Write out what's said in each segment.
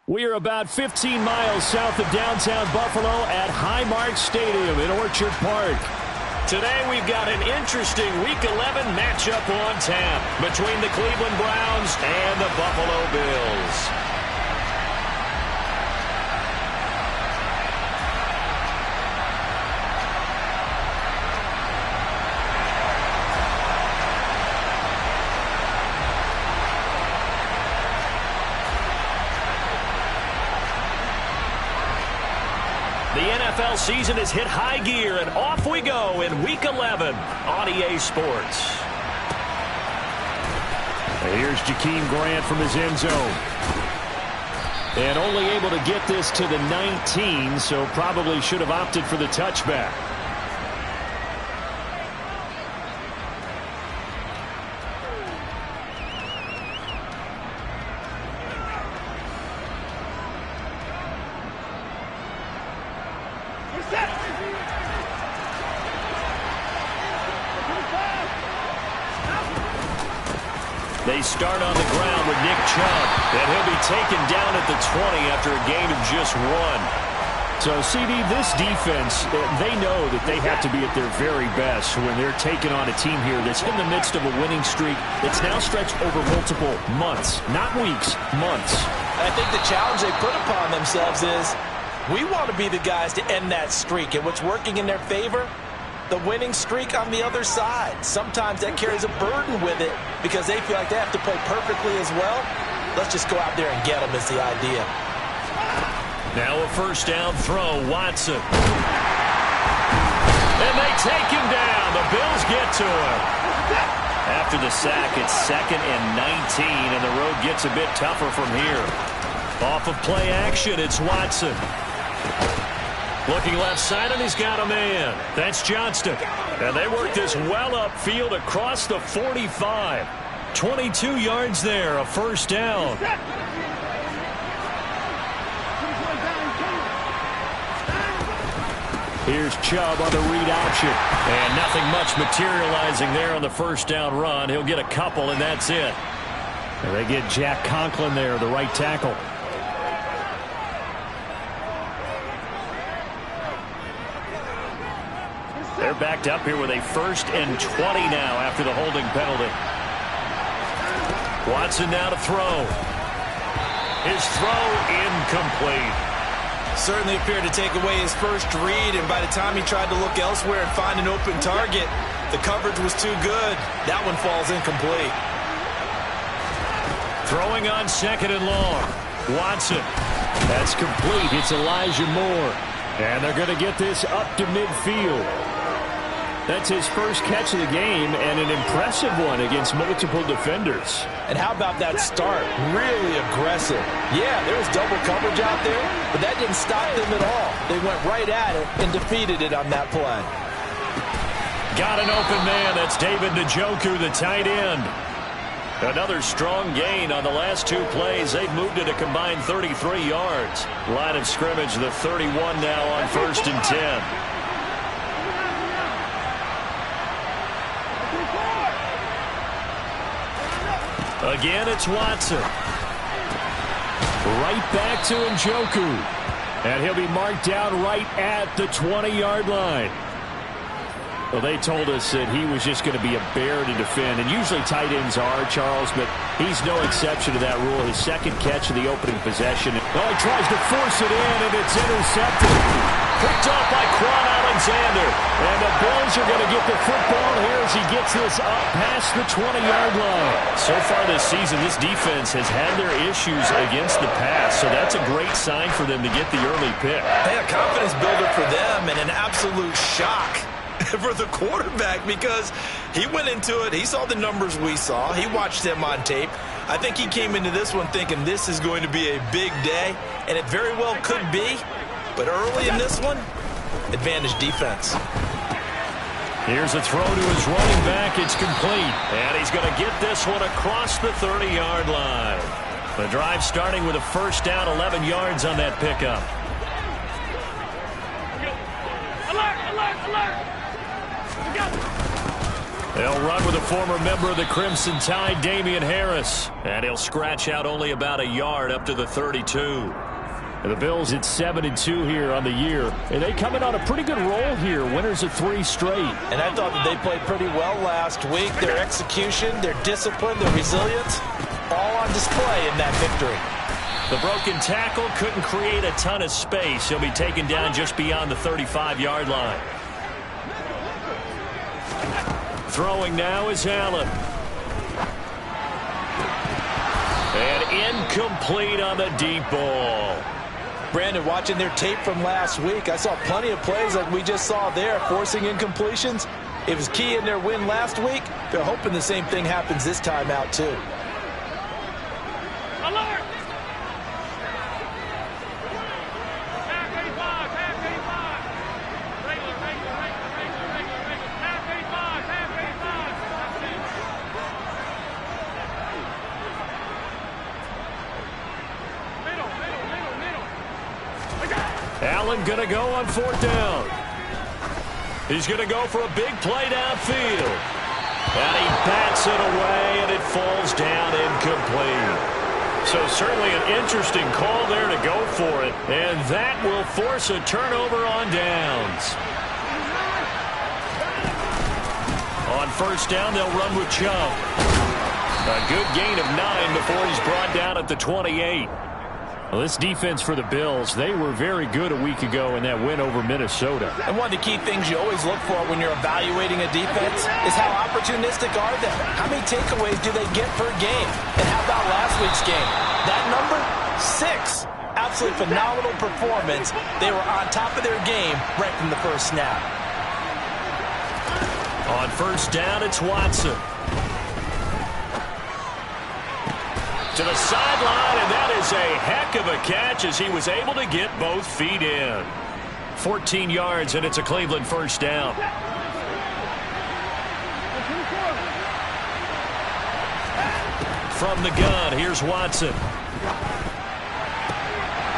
We are about 15 miles south of downtown Buffalo at Highmark Stadium in Orchard Park. Today we've got an interesting Week 11 matchup on tap between the Cleveland Browns and the Buffalo Bills. The NFL season has hit high gear, and off we go in Week 11 on EA Sports. Here's Jakeem Grant from his end zone. And only able to get this to the 19, so probably should have opted for the touchback. They start on the ground with Nick Chubb, and he'll be taken down at the 20 after a gain of just 1. So, CD, this defense, they know that they have to be at their very best when they're taking on a team here that's in the midst of a winning streak that's now stretched over multiple months, not weeks, months. I think the challenge they put upon themselves is we want to be the guys to end that streak, and what's working in their favor? The winning streak on the other side. Sometimes that carries a burden with it because they feel like they have to play perfectly as well. Let's just go out there and get them is the idea. Now a first down throw, Watson. And they take him down. The Bills get to him. After the sack, it's 2nd and 19, and the road gets a bit tougher from here. Off of play action, it's Watson. Looking left side, and he's got a man. That's Johnston. And they work this well upfield across the 45. 22 yards there, a first down. Here's Chubb on the read option. And nothing much materializing there on the first down run. He'll get a couple, and that's it. And they get Jack Conklin there, the right tackle. They're backed up here with a 1st and 20 now after the holding penalty. Watson now to throw. His throw incomplete. Certainly appeared to take away his first read, and by the time he tried to look elsewhere and find an open target, the coverage was too good. That one falls incomplete. Throwing on 2nd and long. Watson. That's complete. It's Elijah Moore. And they're going to get this up to midfield. That's his first catch of the game, and an impressive one against multiple defenders. And how about that start? Really aggressive. Yeah, there was double coverage out there, but that didn't stop them at all. They went right at it and defeated it on that play. Got an open man. That's David Njoku, the tight end. Another strong gain on the last 2 plays. They've moved it a combined 33 yards. Line of scrimmage, the 31 now on 1st and 10. Again, it's Watson. Right back to Njoku. And he'll be marked down right at the 20-yard line. Well, they told us that he was just going to be a bear to defend. And usually tight ends are, Charles, but he's no exception to that rule. His 2nd catch of the opening possession. Well, he tries to force it in, and it's intercepted. Picked off by Quan Alexander. And the Bills are going to get the football here as he gets this up past the 20-yard line. So far this season, this defense has had their issues against the pass, so that's a great sign for them to get the early pick. Hey, a confidence builder for them and an absolute shock for the quarterback because he went into it. He saw the numbers we saw. He watched them on tape. I think he came into this one thinking this is going to be a big day, and it very well could be. But early in this one, advantage defense. Here's a throw to his running back. It's complete. And he's going to get this one across the 30-yard line. The drive starting with a first down, 11 yards on that pickup. Alert, alert, alert. They'll run with a former member of the Crimson Tide, Damian Harris. And he'll scratch out only about a yard up to the 32. And the Bills at 7-2 here on the year. And they come in on a pretty good roll here. Winners of 3 straight. And I thought that they played pretty well last week. Their execution, their discipline, their resilience, all on display in that victory. The broken tackle couldn't create a ton of space. He'll be taken down just beyond the 35-yard line. Throwing now is Allen. And incomplete on the deep ball. Brandon, watching their tape from last week, I saw plenty of plays like we just saw there, forcing incompletions. It was key in their win last week. They're hoping the same thing happens this time out, too. Alert! Allen going to go on 4th down. He's going to go for a big play downfield. And he bats it away, and it falls down incomplete. So certainly an interesting call there to go for it. And that will force a turnover on downs. On 1st down, they'll run with Chubb. A good gain of 9 before he's brought down at the 28. Well, this defense for the Bills, they were very good a week ago in that win over Minnesota. And one of the key things you always look for when you're evaluating a defense is how opportunistic are they? How many takeaways do they get per game? And how about last week's game? That number, 6. Absolutely phenomenal performance. They were on top of their game right from the first snap. On 1st down, it's Watson. To the sideline, and that is a heck of a catch as he was able to get both feet in. 14 yards, and it's a Cleveland 1st down. From the gun, here's Watson.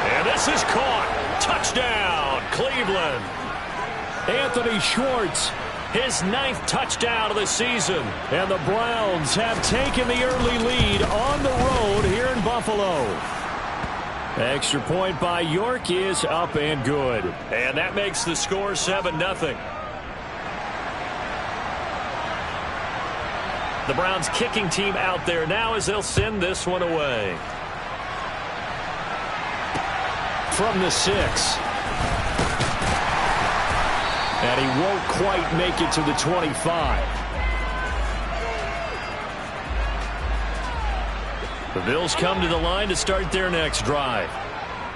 And this is caught. Touchdown, Cleveland. Anthony Schwartz. His 9th touchdown of the season. And the Browns have taken the early lead on the road here in Buffalo. Extra point by York is up and good. And that makes the score 7-0. The Browns kicking team out there now as they'll send this one away. From the 6. And he won't quite make it to the 25. The Bills come to the line to start their next drive.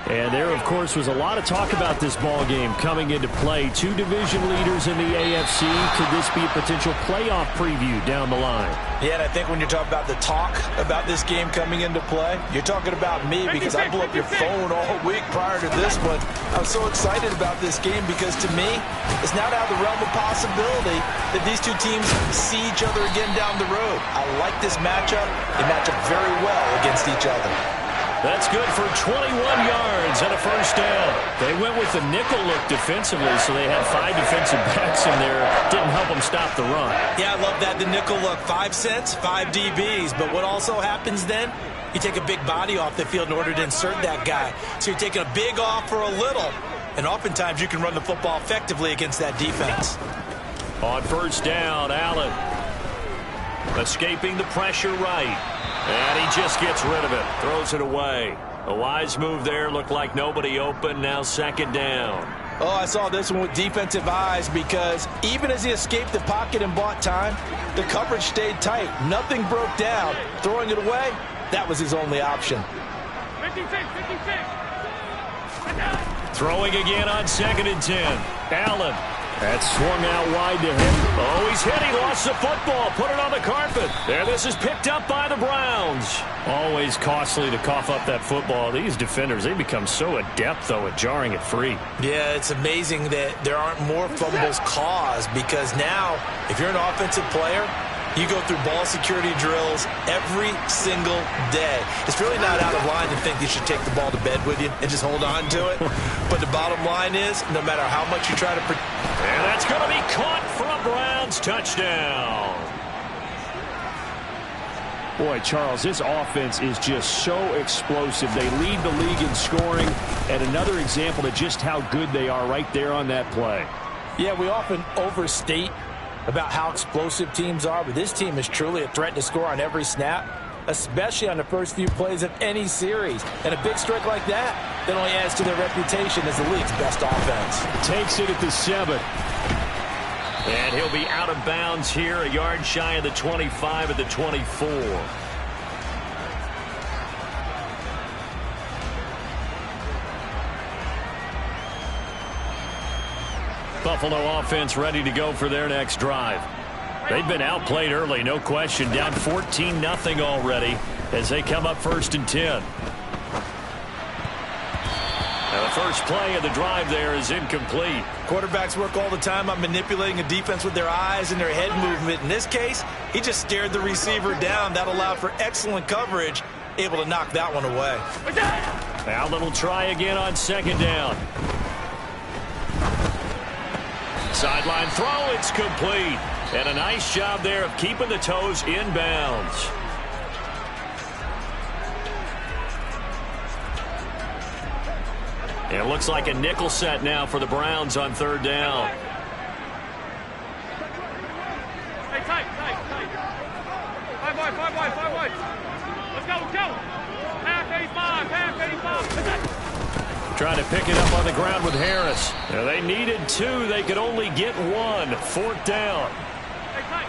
And there, of course, was a lot of talk about this ball game coming into play. 2 division leaders in the AFC. Could this be a potential playoff preview down the line? Yeah, and I think when you're talking about the talk about this game coming into play, you're talking about me because I blew up your phone all week prior to this one. I was so excited about this game because to me, it's now out of the realm of possibility that these two teams see each other again down the road. I like this matchup. They match up very well against each other. That's good for 21 yards and a 1st down. They went with the nickel look defensively, so they had 5 defensive backs in there. Didn't help them stop the run. Yeah, I love that, the nickel look. 5 cents, 5 DBs. But what also happens then, you take a big body off the field in order to insert that guy. So you're taking a big off for a little. And oftentimes you can run the football effectively against that defense. On 1st down, Allen. Escaping the pressure right. And he just gets rid of it. Throws it away. A wise move there. Looked like nobody open. Now 2nd down. Oh, I saw this one with defensive eyes because even as he escaped the pocket and bought time, the coverage stayed tight. Nothing broke down. Throwing it away, that was his only option. 56. Throwing again on 2nd and 10. Allen. That swung out wide to him. Oh, he's hit. He lost the football. Put it on the carpet. There, this is picked up by the Browns. Always costly to cough up that football. These defenders, they become so adept, though, at jarring it free. Yeah, it's amazing that there aren't more fumbles caused because now, if you're an offensive player, you go through ball security drills every single day. It's really not out of line to think you should take the ball to bed with you and just hold on to it. But the bottom line is, no matter how much you try to... And that's going to be caught for a Browns touchdown. Boy, Charles, this offense is just so explosive. They lead the league in scoring, and another example of just how good they are right there on that play. Yeah, we often overstate about how explosive teams are, but this team is truly a threat to score on every snap, especially on the first few plays of any series. And a big strike like that only adds to their reputation as the league's best offense. Takes it at the 7. And he'll be out of bounds here, a yard shy of the 25 at the 24. Buffalo offense ready to go for their next drive. They've been outplayed early, no question. Down 14-0 already as they come up 1st and 10. Now the first play of the drive there is incomplete. Quarterbacks work all the time on manipulating a defense with their eyes and their head movement. In this case, he just stared the receiver down. That allowed for excellent coverage, able to knock that one away. Now they'll try again on 2nd down. Sideline throw, it's complete. And a nice job there of keeping the toes in bounds. It looks like a nickel set now for the Browns on 3rd down. Hey, tight. 5 wide. Let's go. Half 85. Trying to pick it up on the ground with Harris. Now they needed 2. They could only get 1. 4th down. Hey, tight.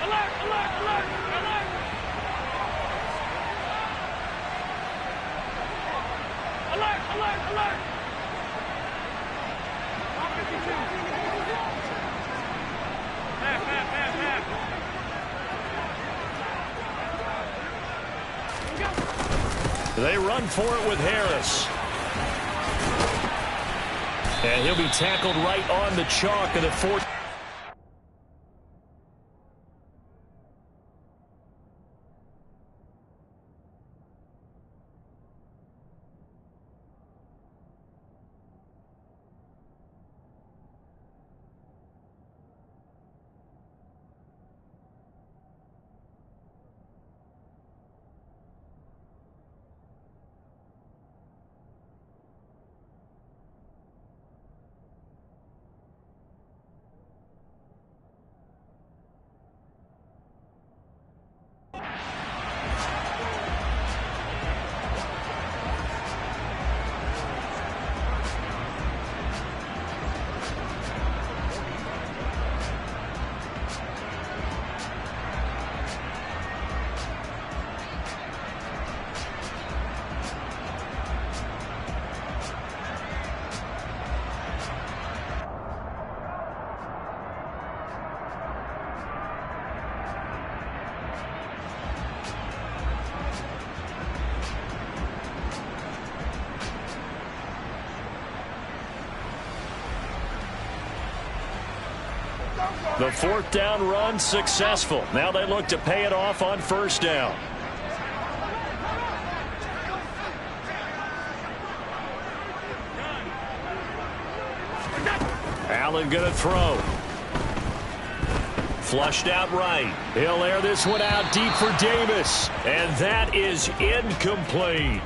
Alert. They run for it with Harris. And he'll be tackled right on the chalk of the 4th. The 4th down run successful. Now they look to pay it off on 1st down. Allen going to throw. Flushed out right. He'll air this one out deep for Davis. And that is incomplete.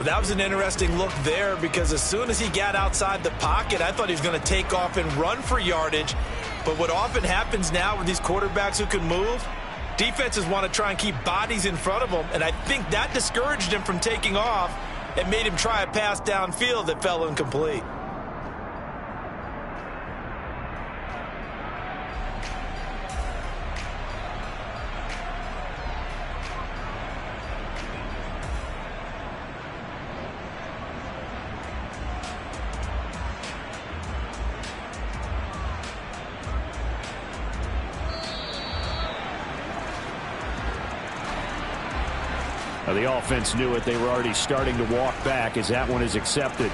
That was an interesting look there because as soon as he got outside the pocket, I thought he was going to take off and run for yardage. But what often happens now with these quarterbacks who can move, defenses want to try and keep bodies in front of them. And I think that discouraged him from taking off and made him try a pass downfield that fell incomplete. The offense knew it. They were already starting to walk back as that one is accepted.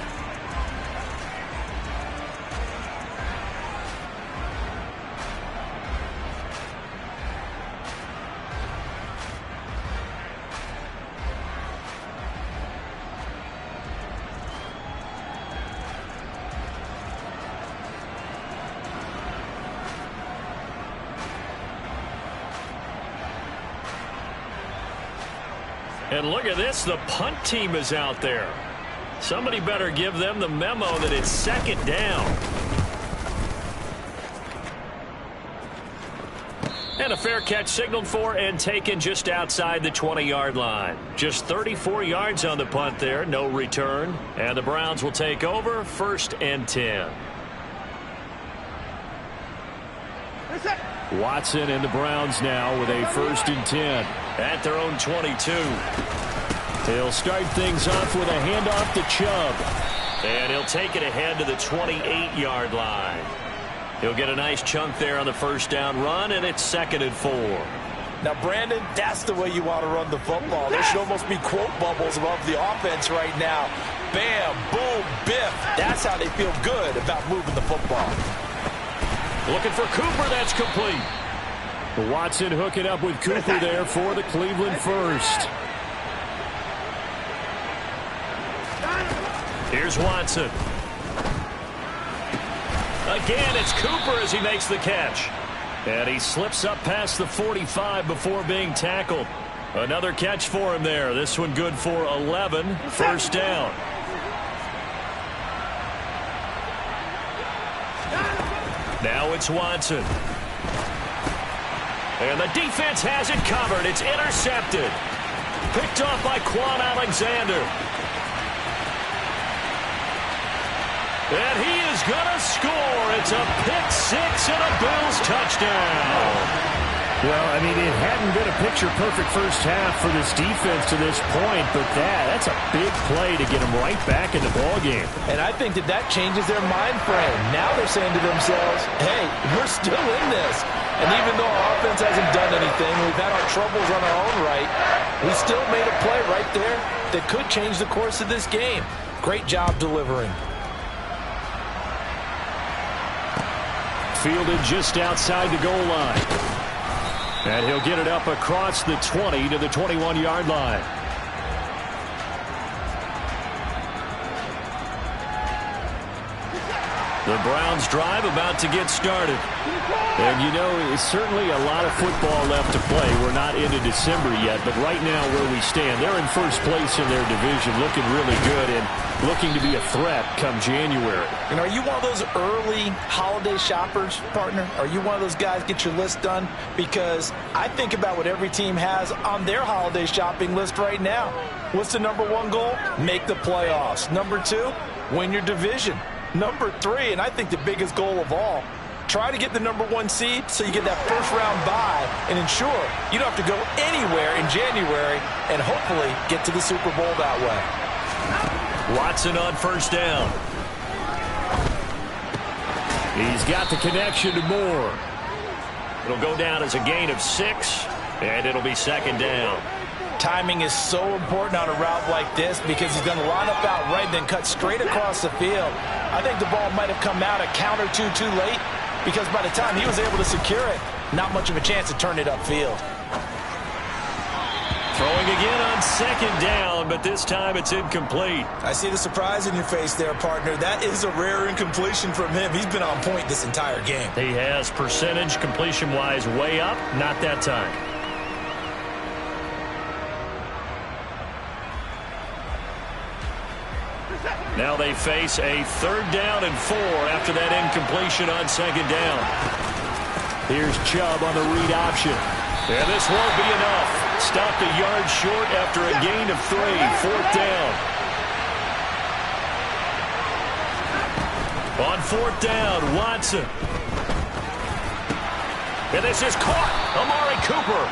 And look at this. The punt team is out there. Somebody better give them the memo that it's second down. And a fair catch signaled for and taken just outside the 20-yard line. Just 34 yards on the punt there. No return. And the Browns will take over 1st and 10. Watson and the Browns now with a 1st and 10 at their own 22. He'll start things off with a handoff to Chubb. And he'll take it ahead to the 28-yard line. He'll get a nice chunk there on the 1st down run, and it's 2nd and 4. Now, Brandon, that's the way you want to run the football. There should almost be quote bubbles above the offense right now. Bam, boom, biff. That's how they feel good about moving the football. Looking for Cooper. That's complete. Watson hooking up with Cooper there for the Cleveland 1st. Here's Watson. Again, it's Cooper as he makes the catch. And he slips up past the 45 before being tackled. Another catch for him there. This one good for 11. 1st down. Now it's Watson. And the defense has it covered. It's intercepted. Picked off by Quan Alexander. And he is going to score. It's a pick-6 and a Bills touchdown. Well, I mean, it hadn't been a picture-perfect first half for this defense to this point, but that's a big play to get them right back in the ballgame. And I think that changes their mind frame. Now they're saying to themselves, hey, we're still in this. And even though our offense hasn't done anything, we've had our troubles on our own right, we still made a play right there that could change the course of this game. Great job delivering. Fielded just outside the goal line. And he'll get it up across the 20 to the 21-yard line. The Browns drive about to get started. And, you know, it's certainly a lot of football left to play. We're not into December yet, but right now where we stand, they're in 1st place in their division, looking really good and looking to be a threat come January. And are you one of those early holiday shoppers, partner? Are you one of those guys get your list done? Because I think about what every team has on their holiday shopping list right now. What's the #1 goal? Make the playoffs. #2, win your division. #3, and I think the biggest goal of all, try to get the #1 seed so you get that 1st-round bye and ensure you don't have to go anywhere in January and hopefully get to the Super Bowl that way. Watson on 1st down. He's got the connection to Moore. It'll go down as a gain of 6, and it'll be 2nd down. Timing is so important on a route like this because he's going to line up out right, then cut straight across the field. I think the ball might have come out a count or two too late because by the time he was able to secure it, not much of a chance to turn it upfield. Throwing again on 2nd down, but this time it's incomplete. I see the surprise in your face there, partner. That is a rare incompletion from him. He's been on point this entire game. He has percentage completion-wise way up, not that time. Now they face a 3rd down and 4 after that incompletion on 2nd down. Here's Chubb on the read option. And this won't be enough. Stopped a yard short after a gain of 3. 4th down. On 4th down, Watson. And this is caught. Amari Cooper.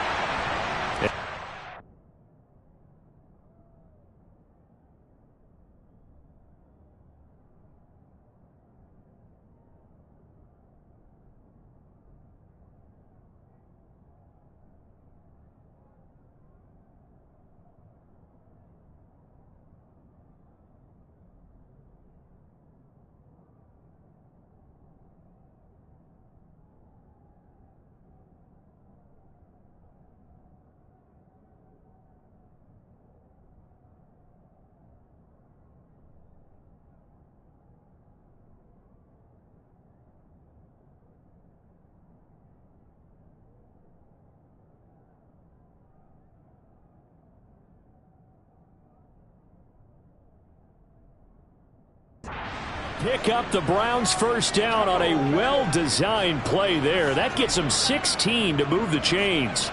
pick up the Browns' first down on a well-designed play there. That gets them 16 to move the chains.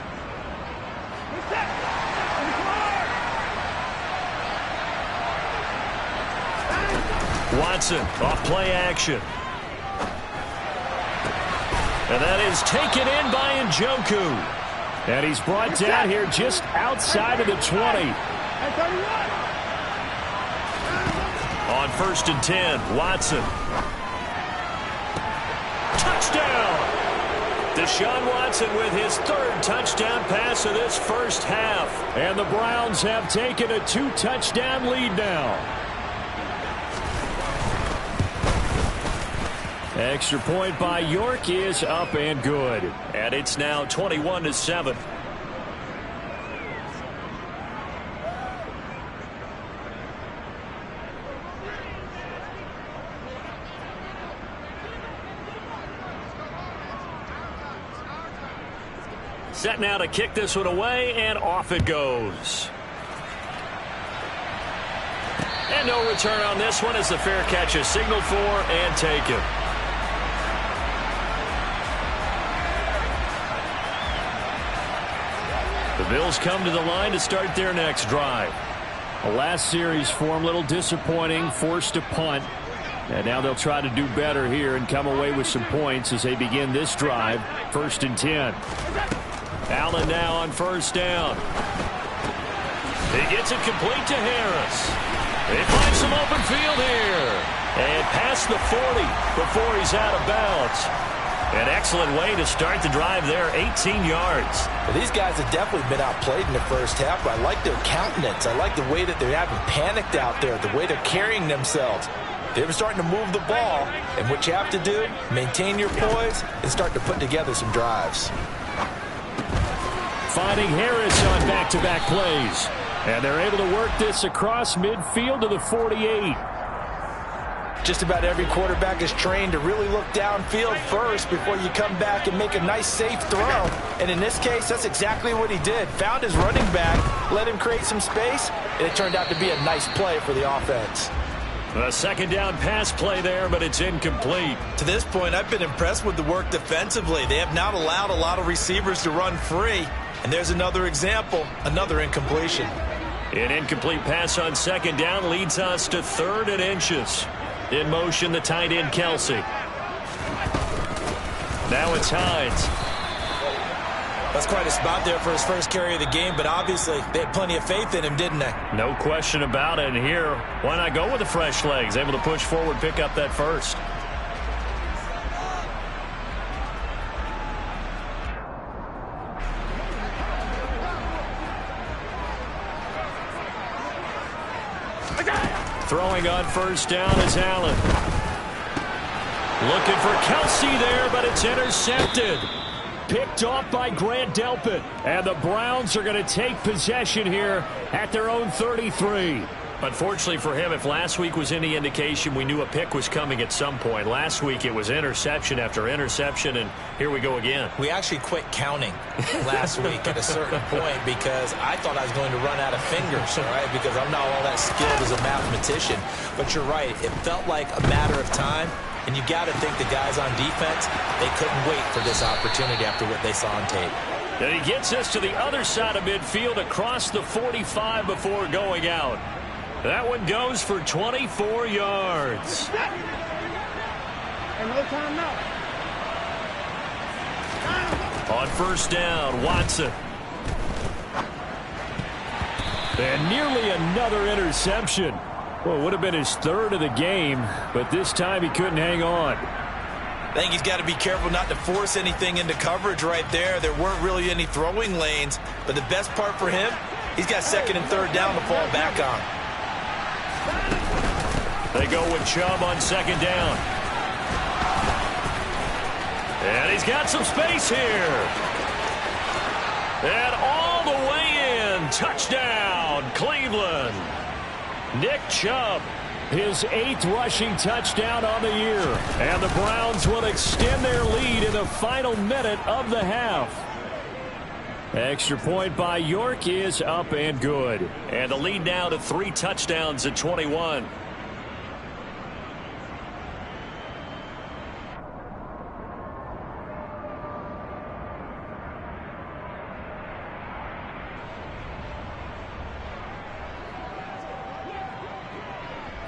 Watson off play action. And that is taken in by Njoku. And he's brought down here just outside of the 20. On 1st and 10, Watson. Touchdown! Deshaun Watson with his 3rd touchdown pass of this first half. And the Browns have taken a 2-touchdown lead now. Extra point by York is up and good. And it's now 21-7. Set now to kick this one away, and off it goes. And no return on this one as the fair catch is signaled for and taken. The Bills come to the line to start their next drive. The last series for them, a little disappointing, forced to punt. And now they'll try to do better here and come away with some points as they begin this drive. 1st and 10. Allen now on 1st down. He gets it complete to Harris. They find some open field here. And past the 40 before he's out of bounds. An excellent way to start the drive there, 18 yards. Well, these guys have definitely been outplayed in the first half, but I like their countenance. I like the way that they haven't panicked out there, the way they're carrying themselves. They were starting to move the ball, and what you have to do, maintain your poise and start to put together some drives. Finding Harris on back-to-back plays. And they're able to work this across midfield to the 48. Just about every quarterback is trained to really look downfield first before you come back and make a nice, safe throw. And in this case, that's exactly what he did. Found his running back, let him create some space, and it turned out to be a nice play for the offense. A 2nd down pass play there, but it's incomplete. To this point, I've been impressed with the work defensively. They have not allowed a lot of receivers to run free. And there's another example, another incompletion. An incomplete pass on 2nd down leads us to 3rd and inches. In motion, the tight end, Kelsey. Now it's Hines. That's quite a spot there for his first carry of the game, but obviously they had plenty of faith in him, didn't they? No question about it. And here, why not go with the fresh legs? Able to push forward, pick up that first. Throwing on 1st down is Allen. Looking for Kelsey there, but it's intercepted. Picked off by Grant Delpit. And the Browns are going to take possession here at their own 33. Unfortunately for him, if last week was any indication, we knew a pick was coming at some point. Last week it was interception after interception, and here we go again. We actually quit counting last week at a certain point because I thought I was going to run out of fingers, all right, because I'm not all that skilled as a mathematician. But you're right. It felt like a matter of time, and you got to think the guys on defense, they couldn't wait for this opportunity after what they saw on tape. And he gets us to the other side of midfield across the 45 before going out. That one goes for 24 yards. On 1st down, Watson. And nearly another interception. Well, it would have been his 3rd of the game, but this time he couldn't hang on. I think he's got to be careful not to force anything into coverage right there. There weren't really any throwing lanes, but the best part for him, he's got 2nd and 3rd down to fall back on. They go with Chubb on 2nd down. And he's got some space here. And all the way in. Touchdown, Cleveland. Nick Chubb, his 8th rushing touchdown on the year. And the Browns will extend their lead in the final minute of the half. Extra point by York is up and good. And the lead now to 3 touchdowns at 21.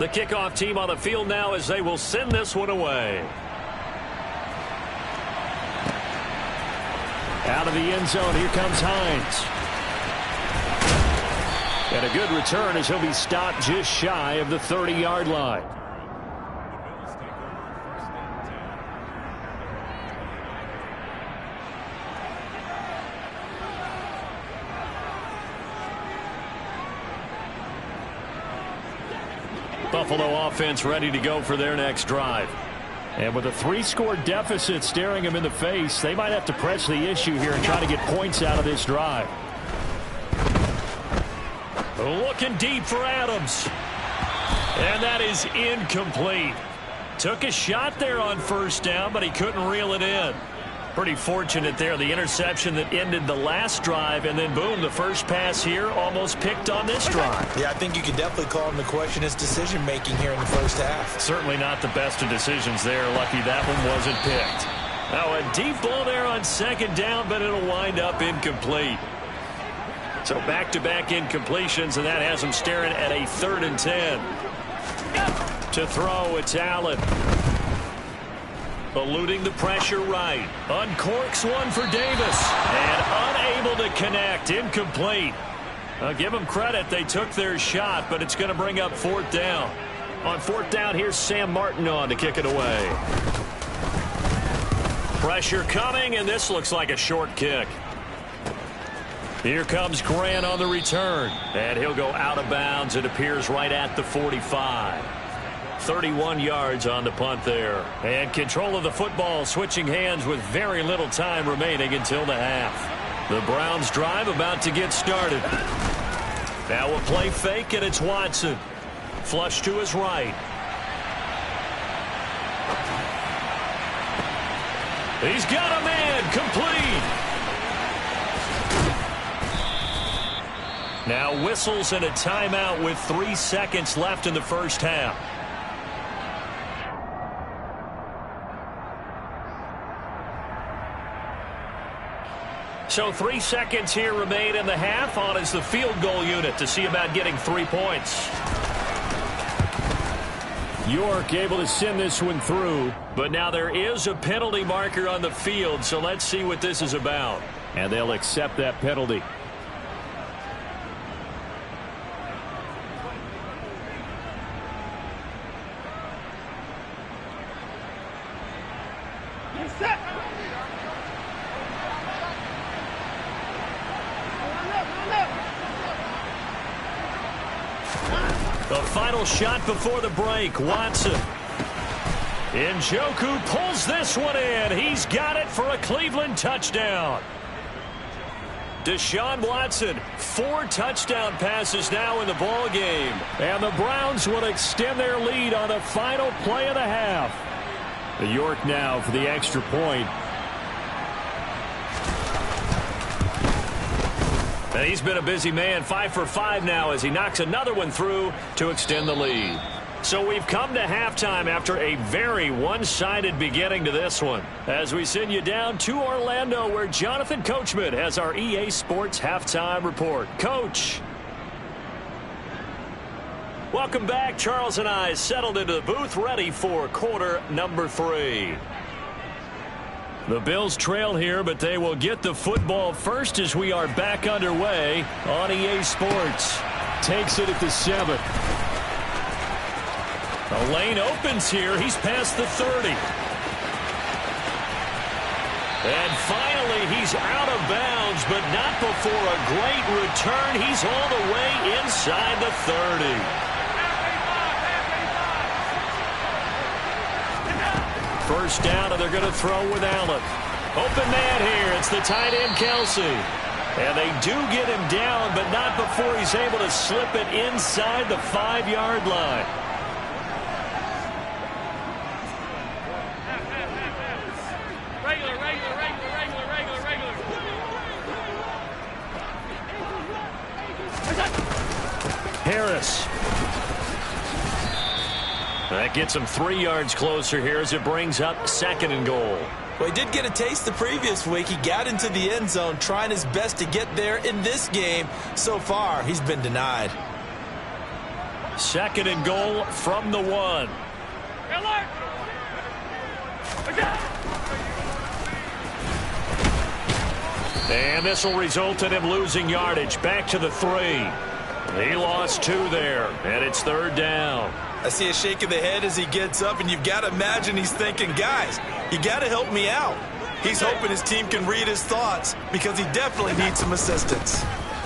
The kickoff team on the field now as they will send this one away. Out of the end zone, here comes Hines. And a good return as he'll be stopped just shy of the 30-yard line. Buffalo offense ready to go for their next drive. And with a 3-score deficit staring them in the face, they might have to press the issue here and try to get points out of this drive. Looking deep for Adams. And that is incomplete. Took a shot there on first down, but he couldn't reel it in. Pretty fortunate there. The interception that ended the last drive, and then boom, the first pass here almost picked on this drive. Yeah, I think you could definitely call him to question his decision-making here in the first half. Certainly not the best of decisions there. Lucky that one wasn't picked. Now a deep ball there on second down, but it'll wind up incomplete. So back-to-back incompletions, and that has him staring at a 3rd and 10. To throw, it's Allen. Eluding the pressure right. Uncorks one for Davis. And unable to connect. Incomplete. I'll give them credit. They took their shot, but it's going to bring up 4th down. On 4th down, here's Sam Martin on to kick it away. Pressure coming, and this looks like a short kick. Here comes Grant on the return. And he'll go out of bounds. It appears right at the 45. 31 yards on the punt there. And control of the football switching hands with very little time remaining until the half. The Browns drive about to get started. Now a play fake, and it's Watson. Flush to his right. He's got a man. Complete. Now whistles and a timeout with 3 seconds left in the first half. So 3 seconds here remain in the half. On is the field goal unit to see about getting 3 points. York able to send this one through, but now there is a penalty marker on the field, so let's see what this is about. And they'll accept that penalty. The final shot before the break, Watson. Njoku pulls this one in. He's got it for a Cleveland touchdown. Deshaun Watson, 4 touchdown passes now in the ball game. And the Browns will extend their lead on the final play of the half. The York now for the extra point. And he's been a busy man, 5 for 5 now as he knocks another one through to extend the lead. So we've come to halftime after a very one-sided beginning to this one. As we send you down to Orlando where Jonathan Coachman has our EA Sports Halftime Report. Coach. Welcome back. Charles and I settled into the booth ready for quarter number 3. The Bills trail here, but they will get the football first as we are back underway on EA Sports. Takes it at the 7. The lane opens here. He's past the 30. And finally, he's out of bounds, but not before a great return. He's all the way inside the 30. First down, and they're going to throw with Allen. Open man here. It's the tight end, Kelsey. And they do get him down, but not before he's able to slip it inside the 5-yard line. Harris. That gets him 3 yards closer here as it brings up 2nd and goal. Well, he did get a taste the previous week. He got into the end zone trying his best to get there in this game. So far, he's been denied. 2nd and goal from the 1. And this will result in him losing yardage. Back to the 3. He lost 2 there, and it's 3rd down. I see a shake of the head as he gets up, and you've got to imagine he's thinking, guys, you got to help me out. He's hoping his team can read his thoughts because he definitely needs some assistance.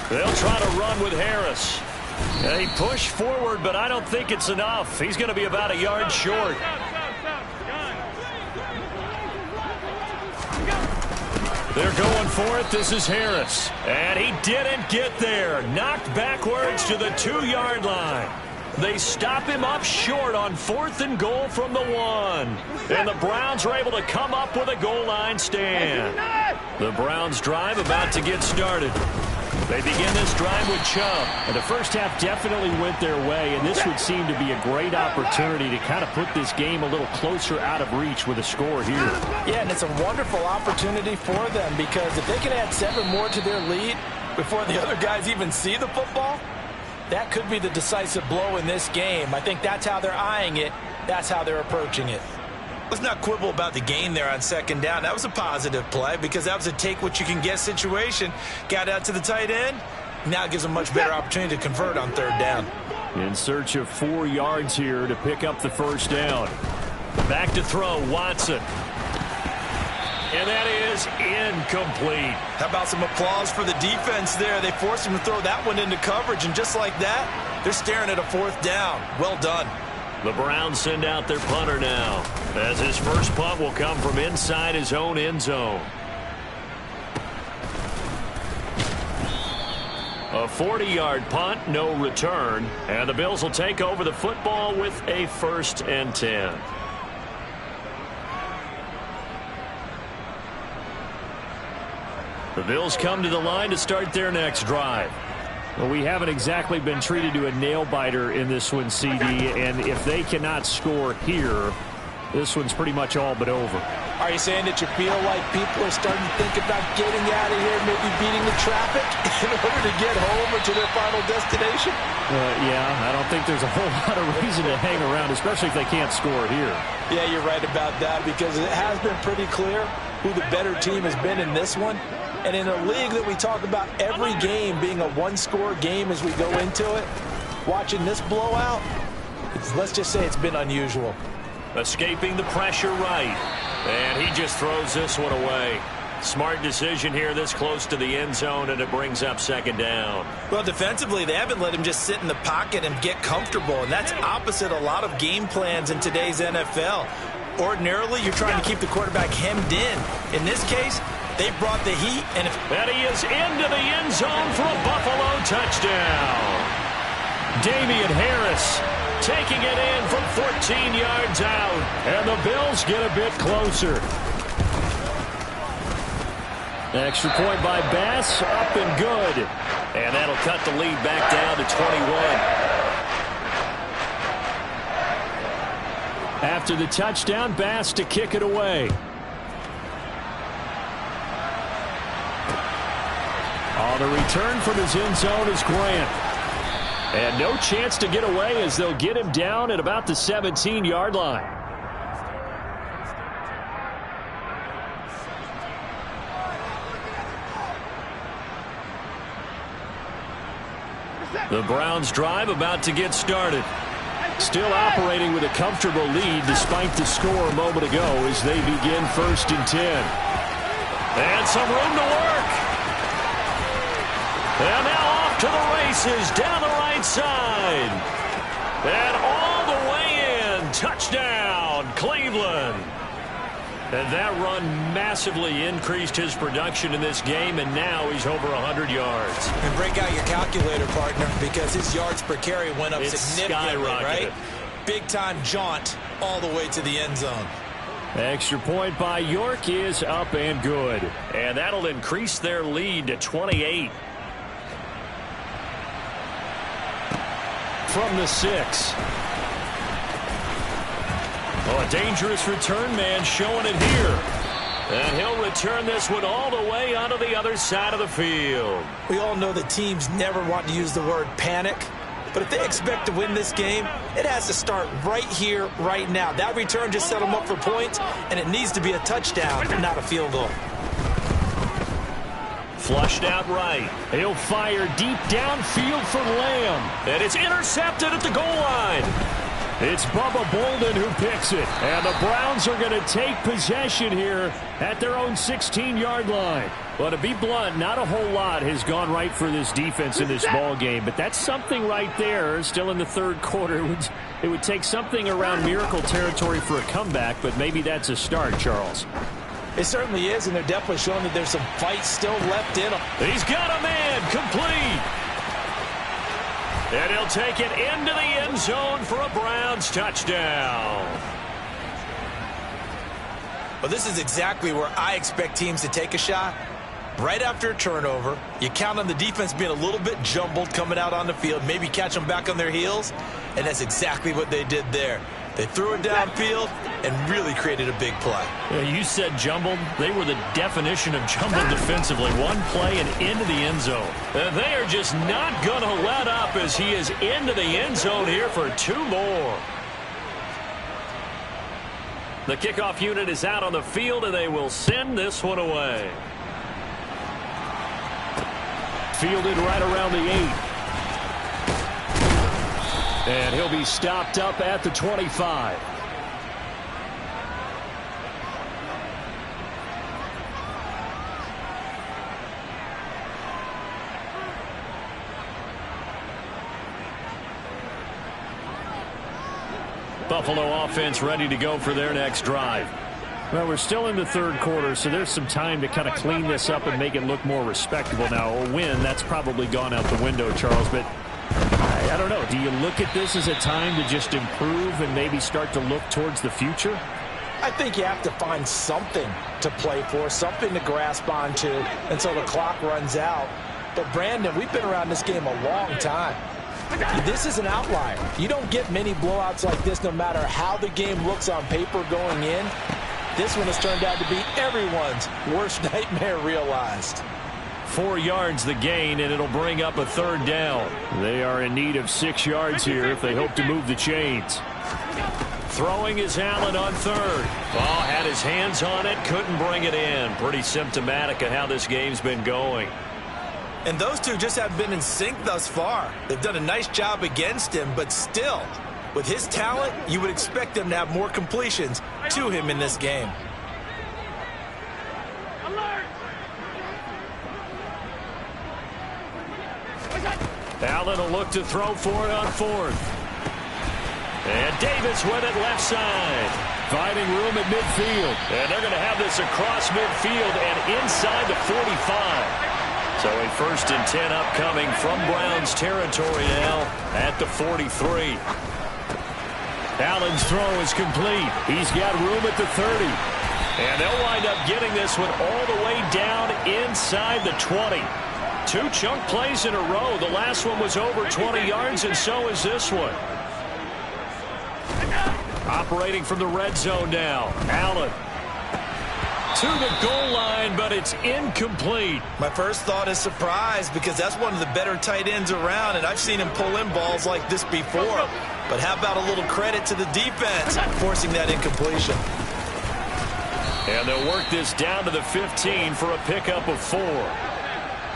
They'll try to run with Harris. He pushed forward, but I don't think it's enough. He's going to be about a yard short. They're going for it. This is Harris. And he didn't get there. Knocked backwards to the 2-yard line. They stop him up short on 4th and goal from the 1. And the Browns are able to come up with a goal line stand. The Browns drive about to get started. They begin this drive with Chubb. And the first half definitely went their way, and this would seem to be a great opportunity to kind of put this game a little closer out of reach with a score here. Yeah, and it's a wonderful opportunity for them because if they can add 7 more to their lead before the other guys even see the football, that could be the decisive blow in this game. I think that's how they're eyeing it. That's how they're approaching it. Let's not quibble about the gain there on 2nd down. That was a positive play because that was a take-what-you-can-get situation. Got out to the tight end. Now it gives them a much better opportunity to convert on 3rd down. In search of 4 yards here to pick up the 1st down. Back to throw, Watson. And that is incomplete. How about some applause for the defense there? They forced him to throw that one into coverage, and just like that, they're staring at a 4th down. Well done. The Browns send out their punter now, as his first punt will come from inside his own end zone. A 40-yard punt, no return, and the Bills will take over the football with a 1st and 10. The Bills come to the line to start their next drive. Well, we haven't exactly been treated to a nail-biter in this one, CD, and if they cannot score here, this one's pretty much all but over. Are you saying that you feel like people are starting to think about getting out of here, maybe beating the traffic in order to get home or to their final destination? Yeah, I don't think there's a whole lot of reason to hang around, especially if they can't score here. Yeah, you're right about that because it has been pretty clear who the better team has been in this one. And in a league that we talk about every game being a 1-score game as we go into it, watching this blowout, let's just say it's been unusual. Escaping the pressure right. And he just throws this one away. Smart decision here this close to the end zone, and it brings up 2nd down. Well, defensively, they haven't let him just sit in the pocket and get comfortable, and that's opposite a lot of game plans in today's NFL. Ordinarily, you're trying to keep the quarterback hemmed in. In this case, they brought the heat, and he is into the end zone for a Buffalo touchdown. Damian Harris taking it in from 14 yards out, and the Bills get a bit closer. Extra point by Bass, up and good. And that'll cut the lead back down to 21. After the touchdown, Bass to kick it away. On the return from his end zone is Grant. And no chance to get away as they'll get him down at about the 17-yard line. The Browns drive about to get started. Still operating with a comfortable lead despite the score a moment ago as they begin 1st and 10. And some room to work. And now off to the races down the right side. And all the way in. Touchdown, Cleveland. And that run massively increased his production in this game, and now he's over 100 yards. And break out your calculator, partner, because his yards per carry went up significantly, right? Big-time jaunt all the way to the end zone. Extra point by York is up and good. And that'll increase their lead to 28. From the 6. Oh, a dangerous return man showing it here. And he'll return this one all the way onto the other side of the field. We all know that teams never want to use the word panic, But if they expect to win this game, it has to start right here, right now. That return just set them up for points, and it needs to be a touchdown, not a field goal. Flushed out right. He'll fire deep downfield for Lamb. And it's intercepted at the goal line. It's Bubba Bolden who picks it. And the Browns are going to take possession here at their own 16-yard line. Well, to be blunt, not a whole lot has gone right for this defense in this ball game, but that's something right there. Still in the third quarter. It would take something around miracle territory for a comeback, but maybe that's a start, Charles. It certainly is, and they're definitely showing that there's some fight still left in them. He's got a man complete. And he'll take it into the end zone for a Browns touchdown. Well, this is exactly where I expect teams to take a shot. Right after a turnover, you count on the defense being a little bit jumbled coming out on the field, maybe catch them back on their heels, and that's exactly what they did there. They threw it downfield and really created a big play. Yeah, you said jumbled. They were the definition of jumbled defensively. One play and into the end zone. They are just not going to let up as he is into the end zone here for two more. The kickoff unit is out on the field, and they will send this one away. Fielded right around the 8. And he'll be stopped up at the 25. Buffalo offense ready to go for their next drive. Well, we're still in the third quarter, so there's some time to kind of clean this up and make it look more respectable. Now, a win, that's probably gone out the window, Charles, but I don't know. Do you look at this as a time to just improve and maybe start to look towards the future? I think you have to find something to play for, something to grasp onto until the clock runs out. But, Brandon, we've been around this game a long time. This is an outlier. You don't get many blowouts like this no matter how the game looks on paper going in. This one has turned out to be everyone's worst nightmare realized. 4 yards the gain, and it'll bring up a third down. They are in need of 6 yards here if they hope to move the chains. Throwing is Allen on third. Ball had his hands on it, couldn't bring it in. Pretty symptomatic of how this game's been going. And those two just have been in sync thus far. They've done a nice job against him, but still, with his talent, you would expect them to have more completions to him in this game. Allen will look to throw for it on fourth. And Davis with it left side. Finding room at midfield. And they're going to have this across midfield and inside the 45. So a 1st and 10 upcoming from Browns territory now at the 43. Allen's throw is complete. He's got room at the 30. And they'll wind up getting this one all the way down inside the 20. 2 chunk plays in a row. The last one was over 20 yards, and so is this one. Operating from the red zone now. Allen to the goal line, but it's incomplete. My first thought is surprise because that's one of the better tight ends around, and I've seen him pull in balls like this before. But how about a little credit to the defense forcing that incompletion? And they'll work this down to the 15 for a pickup of 4.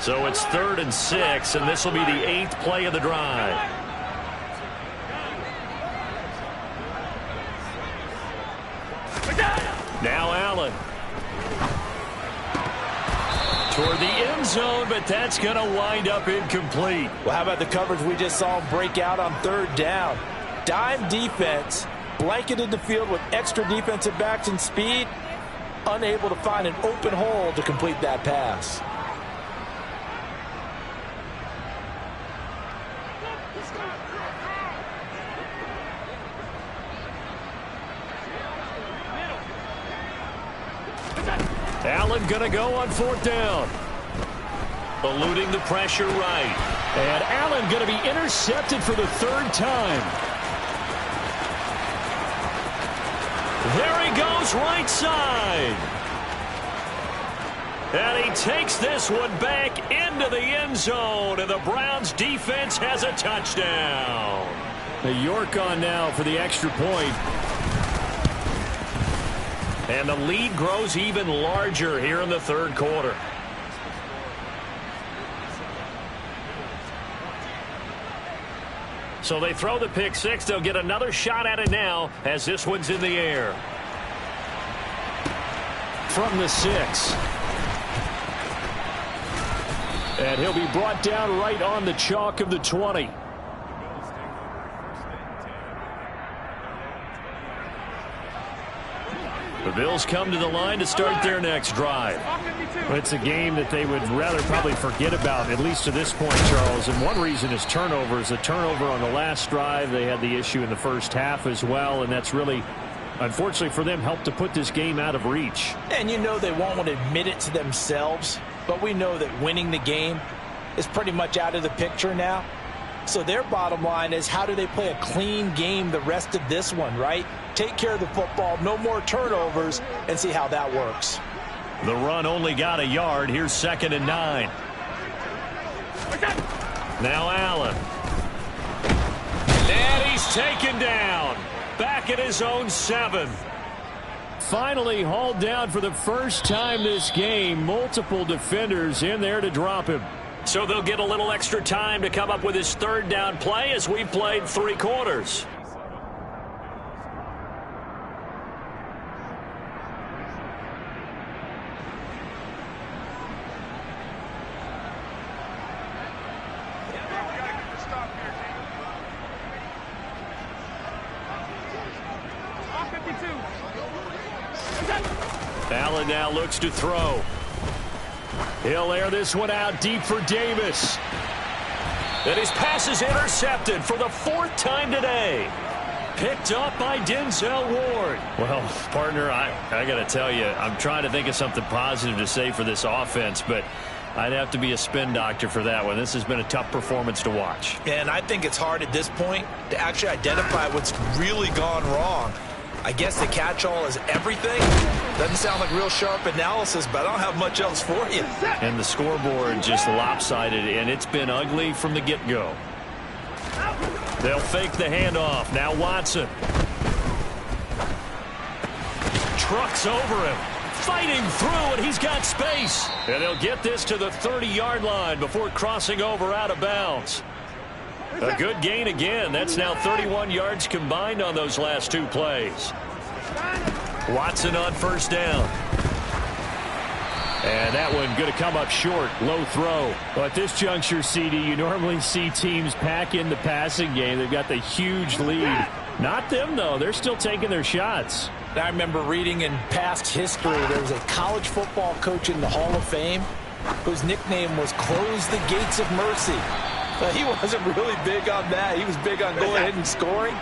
So it's 3rd and 6, and this will be the 8th play of the drive. Now Allen. Toward the end zone, but that's going to wind up incomplete. Well, how about the coverage we just saw him break out on 3rd down? Dime defense, blanketed the field with extra defensive backs and speed, unable to find an open hole to complete that pass. Allen going to go on 4th down. Eluding the pressure right. And Allen going to be intercepted for the 3rd time. There he goes right side. And he takes this one back into the end zone, and the Browns defense has a touchdown. York on now for the extra point. And the lead grows even larger here in the third quarter. So they throw the pick six. They'll get another shot at it now as this one's in the air. From the 6. And he'll be brought down right on the chalk of the 20. The Bills come to the line to start their next drive. Well, it's a game that they would rather probably forget about, at least to this point, Charles. And one reason is turnovers. A turnover on the last drive. They had the issue in the first half as well, and that's really, unfortunately for them, helped to put this game out of reach. And you know they won't want to admit it to themselves, but we know that winning the game is pretty much out of the picture now. So their bottom line is, how do they play a clean game the rest of this one, right? Take care of the football, no more turnovers, and see how that works. The run only got a yard. Here's 2nd and 9. Now Allen. And he's taken down. Back at his own 7. Finally hauled down for the first time this game. Multiple defenders in there to drop him. So they'll get a little extra time to come up with his third down play as we've played 3 quarters. Allen now looks to throw. He'll air this one out deep for Davis. And his pass is intercepted for the 4th time today. Picked up by Denzel Ward. Well, partner, I got to tell you, I'm trying to think of something positive to say for this offense, but I'd have to be a spin doctor for that one. This has been a tough performance to watch. And I think it's hard at this point to actually identify what's really gone wrong. I guess the catch-all is everything. Doesn't sound like real sharp analysis, but I don't have much else for you. And the scoreboard just lopsided, and it's been ugly from the get-go. They'll fake the handoff. Now Watson. Trucks over him. Fighting through, and he's got space. And they'll get this to the 30-yard line before crossing over out of bounds. A good gain again. That's now 31 yards combined on those last 2 plays. Watson on first down. And that one going to come up short. Low throw. Well, at this juncture, CD, you normally see teams pack in the passing game. They've got the huge lead. Not them, though. They're still taking their shots. I remember reading in past history, there was a college football coach in the Hall of Fame whose nickname was Close the Gates of Mercy. He wasn't really big on that. He was big on going ahead and scoring.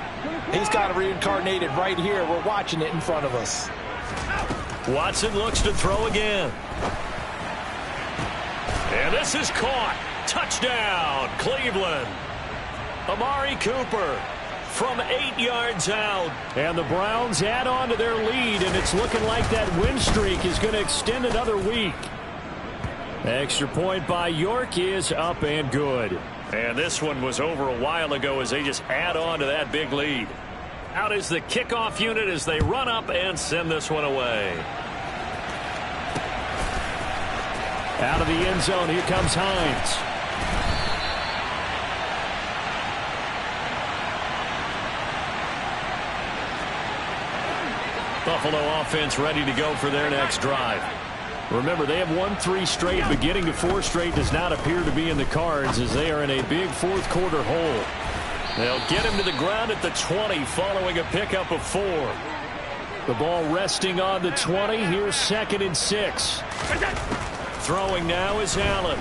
He's kind of reincarnated right here. We're watching it in front of us. Watson looks to throw again. And this is caught. Touchdown, Cleveland. Amari Cooper from 8 yards out. And the Browns add on to their lead, and it's looking like that win streak is going to extend another week. Extra point by York is up and good. And this one was over a while ago as they just add on to that big lead. Out is the kickoff unit as they run up and send this one away. Out of the end zone, here comes Hines. Buffalo offense ready to go for their next drive. Remember, they have won 3 straight. Beginning to 4 straight does not appear to be in the cards as they are in a big 4th quarter hole. They'll get him to the ground at the 20 following a pickup of 4. The ball resting on the 20. Here's 2nd and 6. Throwing now is Allen.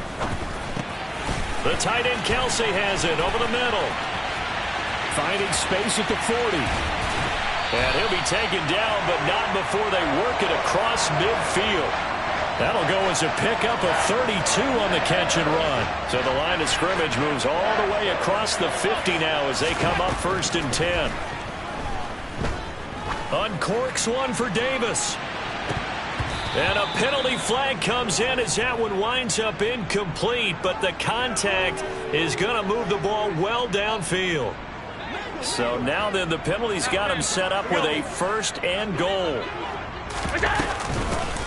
The tight end Kelsey has it over the middle. Finding space at the 40. And he'll be taken down, but not before they work it across midfield. That'll go as a pickup of 32 on the catch and run. So the line of scrimmage moves all the way across the 50 now as they come up 1st and 10. Uncorks one for Davis. And a penalty flag comes in as that one winds up incomplete, but the contact is going to move the ball well downfield. So now then the penalty's got him set up with a 1st and goal.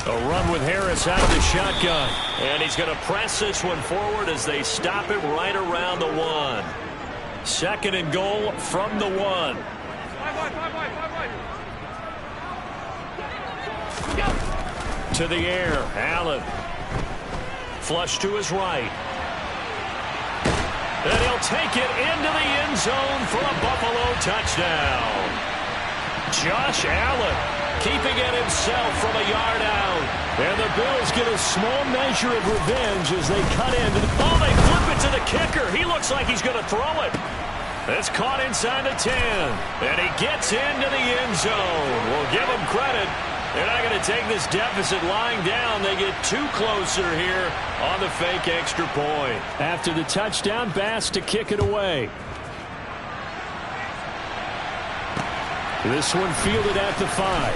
A run with Harris out of the shotgun. And he's going to press this one forward as they stop it right around the 1. 2nd and goal from the 1. To the air, Allen. Flush to his right. And he'll take it into the end zone for a Buffalo touchdown. Josh Allen keeping it himself from a yard out. And the Bills get a small measure of revenge as they cut in. Oh, they flip it to the kicker. He looks like he's going to throw it. It's caught inside the 10. And he gets into the end zone. We'll give him credit. They're not going to take this deficit lying down. They get 2 closer here on the fake extra point. After the touchdown, Bass to kick it away. This one fielded at the 5.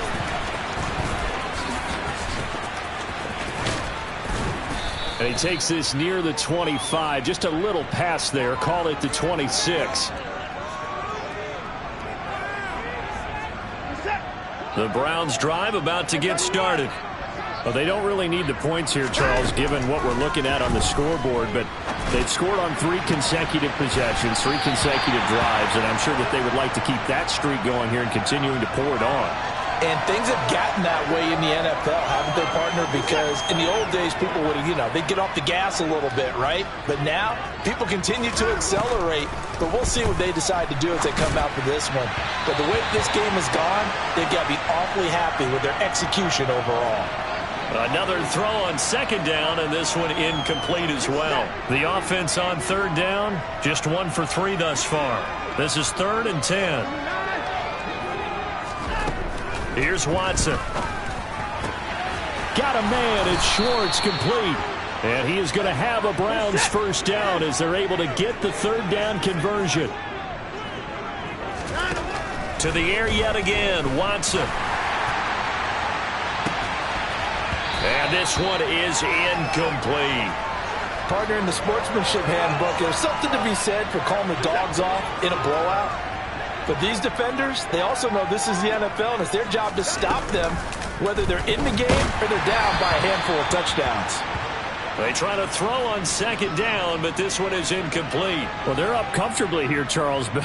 And he takes this near the 25. Just a little pass there. Call it the 26. The Browns drive about to get started. Well, they don't really need the points here, Charles, given what we're looking at on the scoreboard. But they've scored on 3 consecutive possessions, 3 consecutive drives, and I'm sure that they would like to keep that streak going here and continuing to pour it on. And things have gotten that way in the NFL, haven't they, partner? Because in the old days, people would, they'd get off the gas a little bit, right? But now, people continue to accelerate. But we'll see what they decide to do as they come out for this one. But the way this game has gone, they've got to be awfully happy with their execution overall. Another throw on 2nd down, and this one incomplete as well. The offense on 3rd down, just 1 for 3 thus far. This is 3rd and 10. Here's Watson. Got a man, and Schwartz complete. And he is going to have a Browns 1st down as they're able to get the 3rd down conversion. To the air yet again, Watson. And this one is incomplete. Partner, in the sportsmanship handbook, there's something to be said for calling the dogs off in a blowout. But these defenders, they also know this is the NFL, and it's their job to stop them, whether they're in the game or they're down by a handful of touchdowns. They try to throw on 2nd down, but this one is incomplete. Well, they're up comfortably here, Charles, but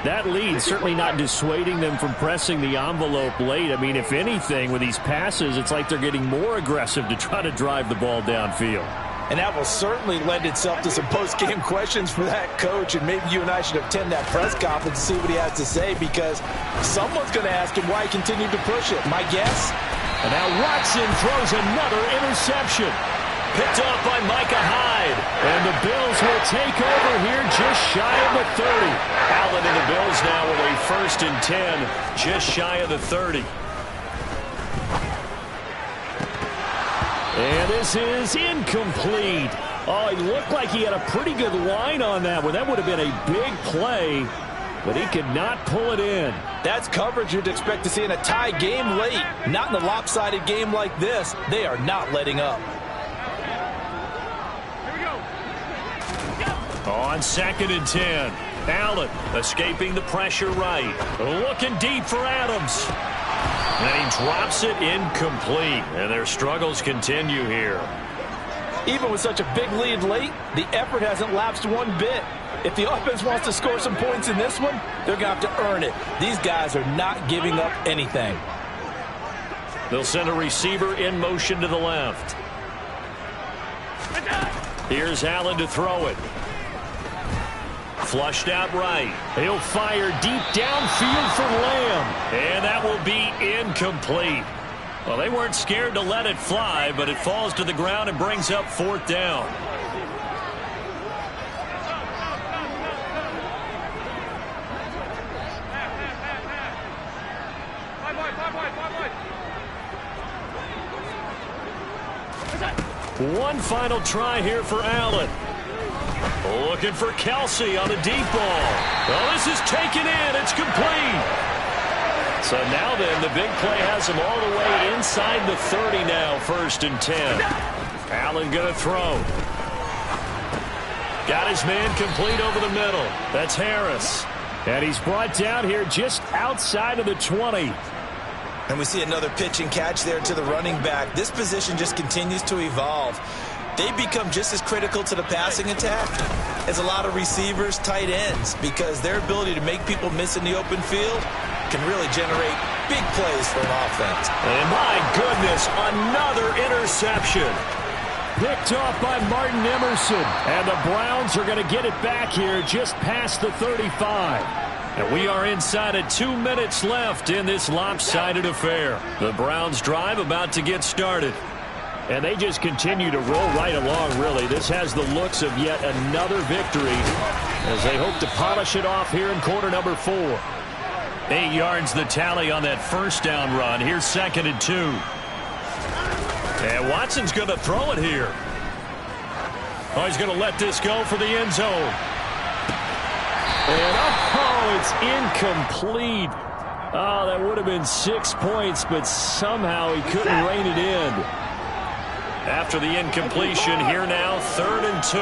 that lead certainly not dissuading them from pressing the envelope late. I mean, if anything, with these passes, it's like they're getting more aggressive to try to drive the ball downfield. And that will certainly lend itself to some post-game questions for that coach, and maybe you and I should attend that press conference to see what he has to say, because someone's going to ask him why he continued to push it. My guess? And now Watson throws another interception. Picked off by Micah Hyde. And the Bills will take over here just shy of the 30. Allen and the Bills now with a 1st and 10, just shy of the 30. And this is incomplete. Oh, he looked like he had a pretty good line on that one. That would have been a big play, but he could not pull it in. That's coverage you'd expect to see in a tie game late. Not in a lopsided game like this. They are not letting up. On 2nd and 10, Allen escaping the pressure right. Looking deep for Adams. And he drops it incomplete. And their struggles continue here. Even with such a big lead late, the effort hasn't lapsed one bit. If the offense wants to score some points in this one, they're going to have to earn it. These guys are not giving up anything. They'll send a receiver in motion to the left. Here's Allen to throw it. Flushed out right. He'll fire deep downfield for Lamb. And that will be incomplete. Well, they weren't scared to let it fly, but it falls to the ground and brings up 4th down. One final try here for Allen. Looking for Kelsey on the deep ball. Oh, this is taken in. It's complete. So now then, the big play has him all the way inside the 30 now, 1st and 10. Allen going to throw. Got his man complete over the middle. That's Harris. And he's brought down here just outside of the 20. And we see another pitch and catch there to the running back. This position just continues to evolve. They become just as critical to the passing attack as a lot of receivers, tight ends, because their ability to make people miss in the open field can really generate big plays for an offense. And my goodness, another interception. Picked off by Martin Emerson. And the Browns are going to get it back here just past the 35. And we are inside of 2 minutes left in this lopsided affair. The Browns drive about to get started. And they just continue to roll right along, really. This has the looks of yet another victory as they hope to polish it off here in quarter number 4. 8 yards the tally on that first down run. Here's 2nd and 2. And Watson's going to throw it here. Oh, he's going to let this go for the end zone. And oh, it's incomplete. Oh, that would have been 6 points, but somehow he couldn't rein it in. After the incompletion, here now, 3rd and 2.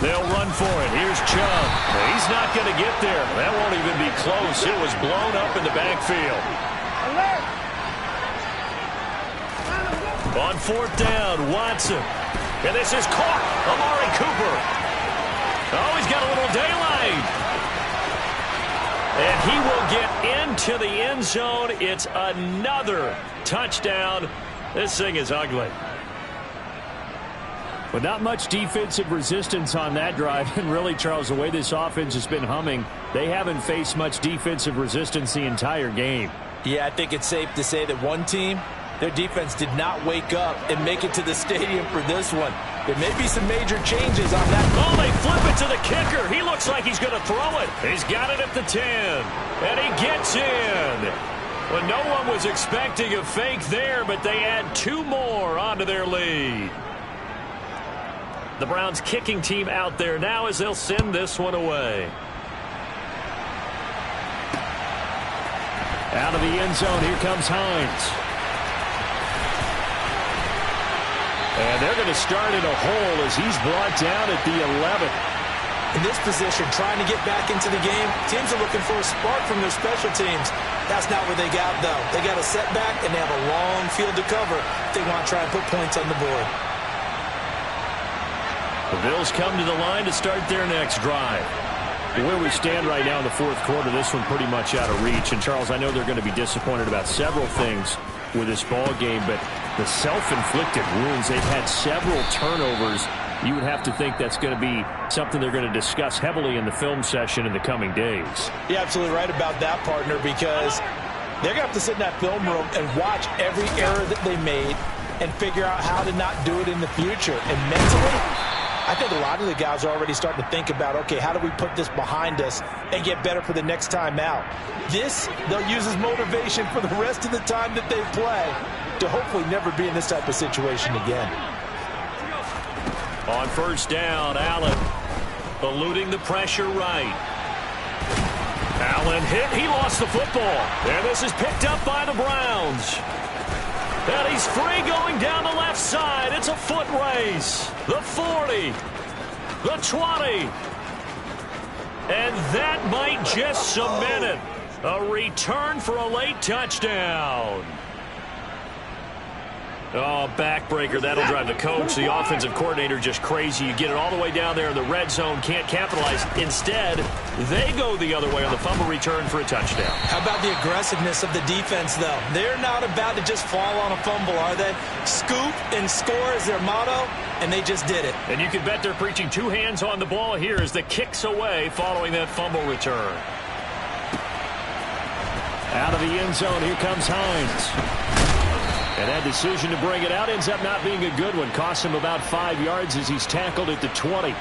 They'll run for it. Here's Chubb. He's not going to get there. That won't even be close. It was blown up in the backfield. On 4th down, Watson. And this is caught. Amari Cooper. Oh, he's got a little daylight. And he will get into the end zone. It's another touchdown. This thing is ugly. But not much defensive resistance on that drive. And really, Charles, the way this offense has been humming, they haven't faced much defensive resistance the entire game. Yeah, I think it's safe to say that one team, their defense did not wake up and make it to the stadium for this one. There may be some major changes on that. Oh, they flip it to the kicker. He looks like he's going to throw it. He's got it at the 10. And he gets in. Well, no one was expecting a fake there, but they add 2 more onto their lead. The Browns kicking team out there now as they'll send this one away. Out of the end zone, here comes Hines. And they're going to start in a hole as he's brought down at the 11. In this position, trying to get back into the game, teams are looking for a spark from their special teams. That's not what they got, though. They got a setback, and they have a long field to cover if they want to try and put points on the board. The Bills come to the line to start their next drive. Where we stand right now in the 4th quarter, this one pretty much out of reach. And, Charles, I know they're going to be disappointed about several things with this ball game, but the self-inflicted wounds, they've had several turnovers. You would have to think that's going to be something they're going to discuss heavily in the film session in the coming days. You're absolutely right about that, partner, because they're going to have to sit in that film room and watch every error that they made and figure out how to not do it in the future. And mentally, I think a lot of the guys are already starting to think about, okay, how do we put this behind us and get better for the next time out? This, they'll use as motivation for the rest of the time that they play to hopefully never be in this type of situation again. On 1st down, Allen eluding the pressure right. Allen hit. He lost the football. And this is picked up by the Browns. And he's free going down the left side. It's a foot race. The 40. The 20. And that might just cement it. A return for a late touchdown. Oh, backbreaker. That'll drive the coach, the offensive coordinator, just crazy. You get it all the way down there in the red zone, can't capitalize. Instead, they go the other way on the fumble return for a touchdown. How about the aggressiveness of the defense, though? They're not about to just fall on a fumble, are they? Scoop and score is their motto, and they just did it. And you can bet they're preaching 2 hands on the ball here as the kicks away following that fumble return. Out of the end zone, here comes Hines. And that decision to bring it out ends up not being a good one. Costs him about 5 yards as he's tackled at the 20.